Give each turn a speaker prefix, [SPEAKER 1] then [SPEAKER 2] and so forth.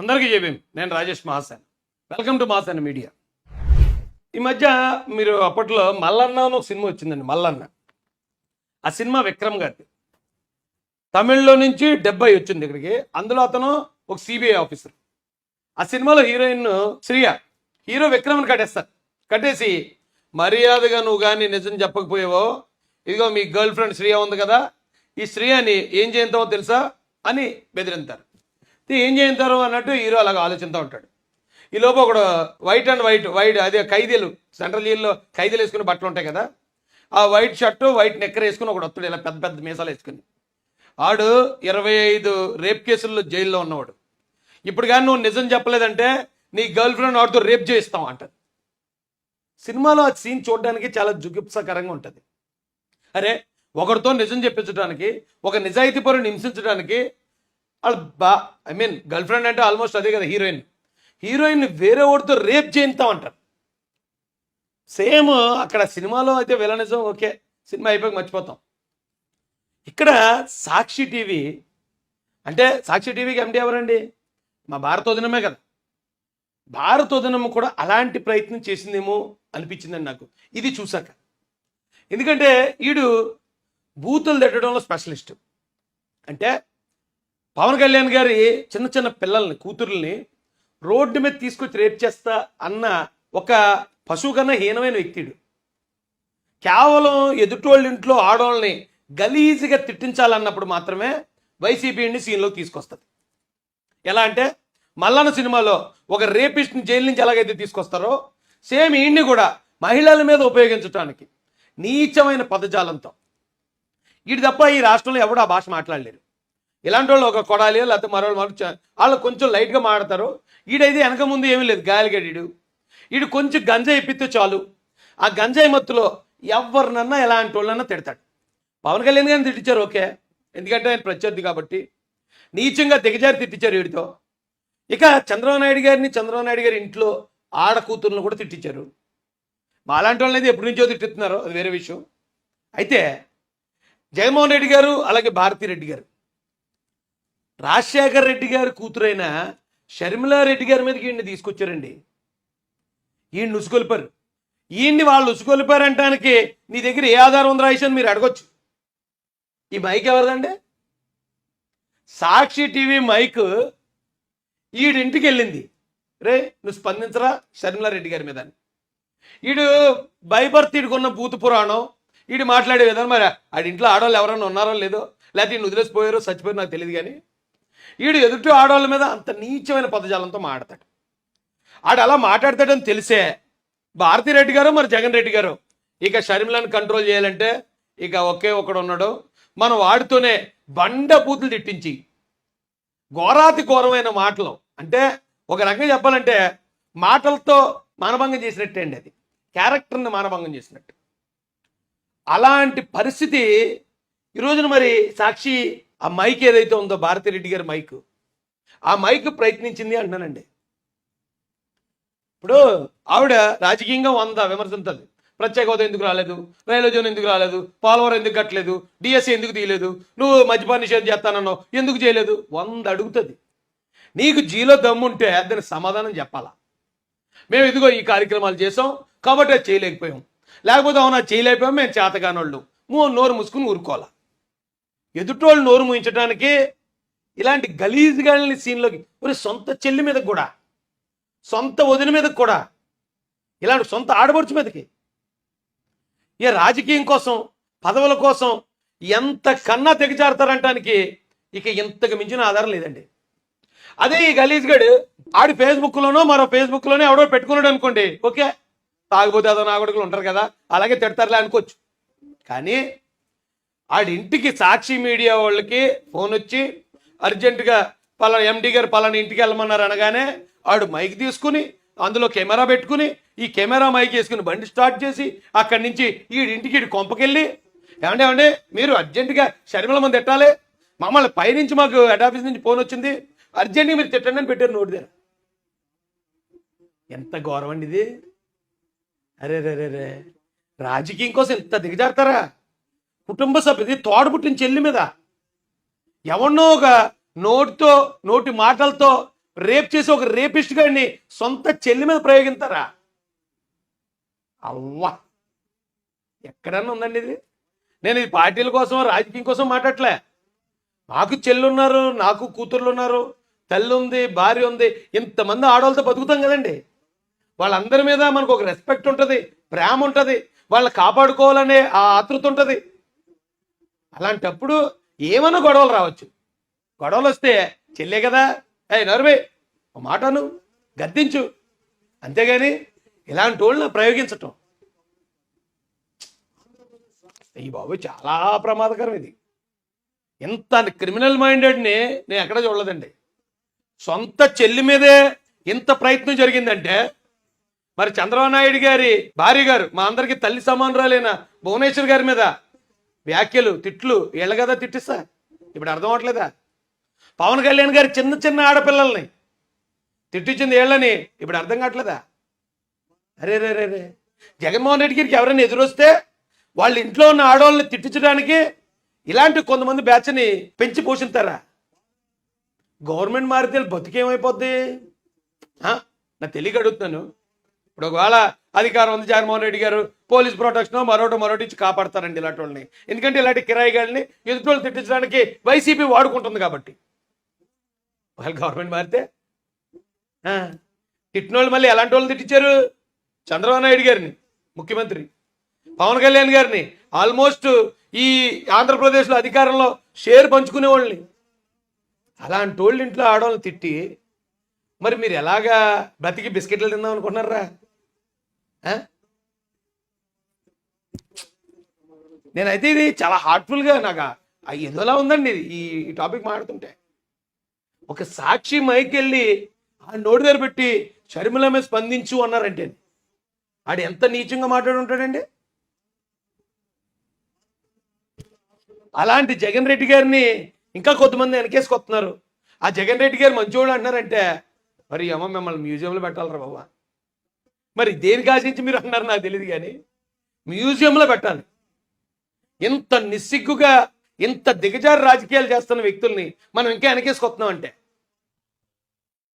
[SPEAKER 1] అందరికీ చెప్పాం. నేను Rajesh Mahasen. Welcome to Mahasen media. ఈ మధ్య మీరు అప్పట్లో మల్లన్న అని ఒక సినిమా వచ్చిందండి. మల్లన్న ఆ సినిమా విక్రమ్ గారిది. తమిళ్లో నుంచి 70 వచ్చింది ఇక్కడికి. అందులో అతను ఒక సిబిఐ ఆఫీసర్. ఆ సినిమాలో హీరోయిన్ శ్రియ, హీరో విక్రమ్ని కట్టేస్తారు. కట్టేసి మర్యాదగా నువ్వు కానీ నిజం చెప్పకపోయావో ఇదిగో మీ గర్ల్ ఫ్రెండ్ శ్రియ ఉంది కదా, ఈ శ్రియని ఏం చేస్తావో తెలుసా అని బెదిరింతారు. ఏం చేస్తారు అన్నట్టు హీరో అలాగ ఆలోచిస్తూ ఉంటాడు. ఈ లోపు ఒకడు వైట్ అదే ఖైదీలు, సెంట్రల్ జైల్లో ఖైదీలు వేసుకుని బట్టలు ఉంటాయి కదా, ఆ వైట్ షర్టు వైట్ నెక్కర్ వేసుకుని ఒకడు వస్తాడు, ఇలా పెద్ద పెద్ద మీసాలు వేసుకుని. ఆడు 25 రేప్ కేసుల్లో జైల్లో ఉన్నవాడు. ఇప్పుడు కానీ నువ్వు నిజం చెప్పలేదంటే నీ గర్ల్ ఫ్రెండ్ వాడితో రేప్ చేయిస్తావు అంటారు. సినిమాలో ఆ సీన్ చూడడానికి చాలా జుగుప్సకరంగా ఉంటుంది. అరే, ఒకరితో నిజం చెప్పించడానికి, ఒక నిజాయితీ పరుని హింసించడానికి వాళ్ళు గర్ల్ ఫ్రెండ్ అంటే ఆల్మోస్ట్ అదే కదా హీరోయిన్ వేరే వాడితో రేప్ చేయిస్తాం అంటారు. సేమ్ అక్కడ సినిమాలో అయితే విలనిజం ఓకే, సినిమా అయిపోయి మర్చిపోతాం. ఇక్కడ సాక్షి టీవీ అంటే సాక్షి టీవీకి ఎండి ఎవరండి? మా భారతోదినమే కదా. భారతోదినం కూడా అలాంటి ప్రయత్నం చేసిందేమో అనిపించిందండి నాకు ఇది చూసాక. ఎందుకంటే ఈడు బూతులు తిట్టడంలో స్పెషలిస్ట్. అంటే పవన్ కళ్యాణ్ గారి చిన్న చిన్న పిల్లల్ని, కూతుర్ని రోడ్డు మీద తీసుకొచ్చి రేప్ చేస్తా అన్న ఒక పశువు కన్నా హీనమైన వ్యక్తిడు. కేవలం ఎదుటోళ్ళ ఇంట్లో ఆడవాళ్ళని గలీజ్గా తిట్టించాలన్నప్పుడు మాత్రమే వైసీపీని సీన్లోకి తీసుకొస్తుంది. ఎలా అంటే మల్లన్న సినిమాలో ఒక రేపిస్ట్ని జైలు నుంచి ఎలాగైతే తీసుకొస్తారో సేమ్ ఈయన్ని కూడా మహిళల మీద ఉపయోగించడానికి నీచమైన పదజాలంతో. వీటి తప్ప ఈ రాష్ట్రంలో ఎవడు ఆ భాష మాట్లాడలేరు. ఇలాంటి వాళ్ళు ఒక కొడాలి లేకపోతే మరో వాళ్ళు కొంచెం లైట్గా మాడతారు. ఈడైతే వెనక ముందు ఏమీ లేదు, గాలిగడీడు. వీడు కొంచెం గంజాయి ఎప్పితే చాలు, ఆ గంజాయి మత్తులో ఎవరినన్నా ఎలాంటి వాళ్ళన్నా తిడతాడు. పవన్ కళ్యాణ్ గారిని తిట్టించారు ఓకే, ఎందుకంటే ఆయన ప్రత్యర్థి కాబట్టి. నీచంగా దిగజారి తిట్టించారు వీడితో. ఇక చంద్రబాబు నాయుడు గారి ఇంట్లో ఆడ కూతుర్లను కూడా తిట్టించారు. మాలాంటి వాళ్ళని అయితే ఎప్పటి నుంచో తిట్టుతున్నారు, అది వేరే విషయం. అయితే జగన్మోహన్ రెడ్డి గారు అలాగే భారతిరెడ్డి గారు, రాజశేఖర్ రెడ్డి గారి కూతురైన షర్మిలారెడ్డి గారి మీదకి ఈయన్ని తీసుకొచ్చారండి. ఈయన్ని ఉసుకొలిపారు. ఈయన్ని వాళ్ళు ఉసుకొలిపారంటానికి నీ దగ్గర ఏ ఆధారం ఉందో రాయిషని మీరు అడగొచ్చు. ఈ మైక్ ఎవరిదండి? సాక్షి టీవీ మైక్ ఈడింటికి వెళ్ళింది. రే నువ్వు స్పందించరా షర్మిలారెడ్డి గారి మీద అని. ఈడు బైబర్త్ ఈడుకున్న భూత పురాణం ఈడు మాట్లాడే విధానం. మరి ఆడింట్లో ఆడవాళ్ళు ఎవరైనా ఉన్నారో లేదో, లేకపోతే ఈయన వదిలేసిపోయారో చచ్చిపోయారో నాకు తెలియదు. కానీ ఈడు ఎదుటి ఆడవాళ్ళ మీద అంత నీచమైన పదజాలంతో మాట్లాడతాడు. ఆడు అలా మాట్లాడతాడని తెలిసే భారతిరెడ్డి గారు మరి జగన్ రెడ్డి గారు ఇక షర్మిలను కంట్రోల్ చేయాలంటే ఇక ఒకే ఒకడు ఉన్నాడు, మనం వాడితోనే బండ బూతులు తిట్టించి ఘోరాతి ఘోరమైన మాటలు. అంటే ఒక రకంగా చెప్పాలంటే మాటలతో మానభంగం చేసినట్టే అండి, అది క్యారెక్టర్ని మానభంగం చేసినట్టు. అలాంటి పరిస్థితి ఈరోజున మరి సాక్షి ఆ మైక్ ఏదైతే ఉందో భారతిరెడ్డి గారి మైక్, ఆ మైక్ ప్రయత్నించింది అంటున్నానండి. ఇప్పుడు ఆవిడ రాజకీయంగా 100 విమర్శించాలి. ప్రత్యేక హోదా ఎందుకు రాలేదు, రైల్వే జోన్ ఎందుకు రాలేదు, పోలవరం ఎందుకు కట్టలేదు, డిఎస్సీ ఎందుకు తీయలేదు, నువ్వు మద్యపాన నిషేధం చేస్తానన్నావు ఎందుకు చేయలేదు, 100 అడుగుతుంది. నీకు జీలో దమ్ముంటే దానికి సమాధానం చెప్పాలా. మేము ఇదిగో ఈ కార్యక్రమాలు చేసాం కాబట్టి అది చేయలేకపోయాం, లేకపోతే అవునా చేయలేకపోయాం మేము చేతగానోళ్ళు నోరు మూసుకుని ఊరుకోవాలా. ఎదుటోళ్ళు నోరు మూయించడానికి ఇలాంటి గలీజ్గాని సీన్లోకి మరి సొంత చెల్లి మీదకి కూడా, సొంత వదిన మీదకి కూడా, ఇలాంటి సొంత ఆడపడుచు మీదకి ఏ రాజకీయం కోసం పదవుల కోసం ఎంత కన్నా తెగచారుతారంటానికి ఇక ఇంతకు మించిన ఆధారం లేదండి. అదే ఈ గలీజ్గాడు ఆడి ఫేస్బుక్లోనో మరో ఫేస్బుక్లోనో ఎవడో పెట్టుకున్నాడు అనుకోండి, ఓకే తాగిపోతే అదో నాగొడుకులు ఉంటారు కదా అలాగే తిడతారులే అనుకోవచ్చు. కానీ ఆడింటికి సాక్షి మీడియా వాళ్ళకి ఫోన్ వచ్చి అర్జెంటుగా పలానా ఎండి గారు పలానా ఇంటికి వెళ్ళమన్నారు అనగానే ఆడు మైక్ తీసుకుని అందులో కెమెరా పెట్టుకుని ఈ కెమెరా మైక్ వేసుకుని బండి స్టార్ట్ చేసి అక్కడి నుంచి ఈడింటికి ఈడు కొంపకెళ్ళి ఏమంటే మీరు అర్జెంటుగా షర్మిల మంది తిట్టాలి, మమ్మల్ని పైనుంచి మాకు హెడ్ ఆఫీస్ నుంచి ఫోన్ వచ్చింది అర్జెంట్గా మీరు తిట్టండి అని పెట్టారు నోటి దగ్గర. ఎంత గౌరవం అండి ఇది. అరే రే రే రే రాజకీయం కోసం ఎంత దిగజారుతారా? కుటుంబ సభ్యుది తోడబుట్టిన చెల్లి మీద ఎవరినో ఒక నోటి మాటలతో రేప్ చేసి ఒక రేపిస్ట్ గాడిని సొంత చెల్లి మీద ప్రయోగిస్తారా? అవ్వా, ఎక్కడన్నా ఉందండి ఇది? నేను ఈ పార్టీల కోసం రాజకీయం కోసం మాట్లాడలే. నాకు చెల్లి ఉన్నారు, నాకు కూతుర్లు ఉన్నారు, తల్లి ఉంది, భార్య ఉంది, ఇంతమంది ఆడవాళ్ళతో బతుకుతాం కదండి. వాళ్ళందరి మీద మనకు ఒక రెస్పెక్ట్ ఉంటుంది, ప్రేమ ఉంటుంది, వాళ్ళని కాపాడుకోవాలనే ఆ ఆతృత ఉంటుంది. అలాంటప్పుడు ఏమన్నా గొడవలు రావచ్చు. గొడవలు వస్తే చెల్లే కదా, నరువే ఒక మాటను గద్దించు, అంతేగాని ఇలాంటి వాళ్ళని ప్రయోగించటం ఈ బాబు చాలా ప్రమాదకరం. ఇది ఇంత క్రిమినల్ మైండెడ్ని నేను ఎక్కడ చూడలేదండి. సొంత చెల్లి మీదే ఇంత ప్రయత్నం జరిగిందంటే మరి చంద్రబాబు నాయుడు గారి భార్య గారు, మా అందరికీ తల్లి సమానురాలైన భువనేశ్వర్ గారి మీద వ్యాఖ్యలు, తిట్లు వీళ్ళ కదా తిట్టిస్తా. ఇప్పుడు అర్థం అవట్లేదా? పవన్ కళ్యాణ్ గారి చిన్న చిన్న ఆడపిల్లల్ని తిట్టించింది వీళ్ళని ఇప్పుడు అర్థం కావట్లేదా? అరే రే రే రే జగన్మోహన్ రెడ్డి గారికి ఎవరైనా ఎదురొస్తే వాళ్ళ ఇంట్లో ఉన్న ఆడవాళ్ళని తిట్టించడానికి ఇలాంటి కొంతమంది బ్యాచ్ని పెంచి పోషిస్తారా? గవర్నమెంట్ మారితే బతికేమైపోద్ది? నా తెలియక అడుగుతున్నాను. ఇప్పుడు ఒకవేళ అధికారం ఉంది, జగన్మోహన్ రెడ్డి గారు పోలీస్ ప్రొటెక్షన్ మరోటి ఇచ్చి కాపాడతారండి ఇలాంటి వాళ్ళని. ఎందుకంటే ఇలాంటి కిరాయి గాళ్ళని ఎదుటి వాళ్ళు తిట్టించడానికి వైసీపీ వాడుకుంటుంది కాబట్టి. వాళ్ళు గవర్నమెంట్ మారితే తిట్టిన వాళ్ళు మళ్ళీ ఎలాంటి వాళ్ళని తిట్టించారు? చంద్రబాబు నాయుడు గారిని ముఖ్యమంత్రి, పవన్ కళ్యాణ్ గారిని ఆల్మోస్ట్ ఈ ఆంధ్రప్రదేశ్లో అధికారంలో షేర్ పంచుకునే వాళ్ళని. అలాంటి వాళ్ళు ఇంట్లో ఆడవాళ్ళని తిట్టి మరి మీరు ఎలాగా బతికి బిస్కెట్లు తిందాం అనుకుంటున్నారా? నేనైతే ఇది చాలా హార్ట్ఫుల్గా నాకు ఏదోలా ఉందండి ఈ టాపిక్ మాట్లాడుతుంటే. ఒక సాక్షి మైకెళ్ళి ఆ నోటి దగ్గర పెట్టి షర్మిల మీద స్పందించు అన్నారంటే ఆడు ఎంత నీచంగా మాట్లాడి ఉంటాడండి. అలాంటి జగన్ రెడ్డి గారిని ఇంకా కొంతమంది వెనకేసుకొస్తున్నారు. ఆ జగన్ రెడ్డి గారు మంచోడు అంటున్నారంటే మరి అమ్మ మిమ్మల్ని మ్యూజియంలో పెట్టాలరా బాబా. మరి దేనికి ఆశించి మీరు అన్నారు నాకు తెలియదు, కానీ మ్యూజియంలో పెట్టాలి. ఇంత నిస్సిగ్గుగా ఇంత దిగజారు రాజకీయాలు చేస్తున్న వ్యక్తుల్ని మనం ఇంకా వెనకేసుకొస్తున్నాం అంటే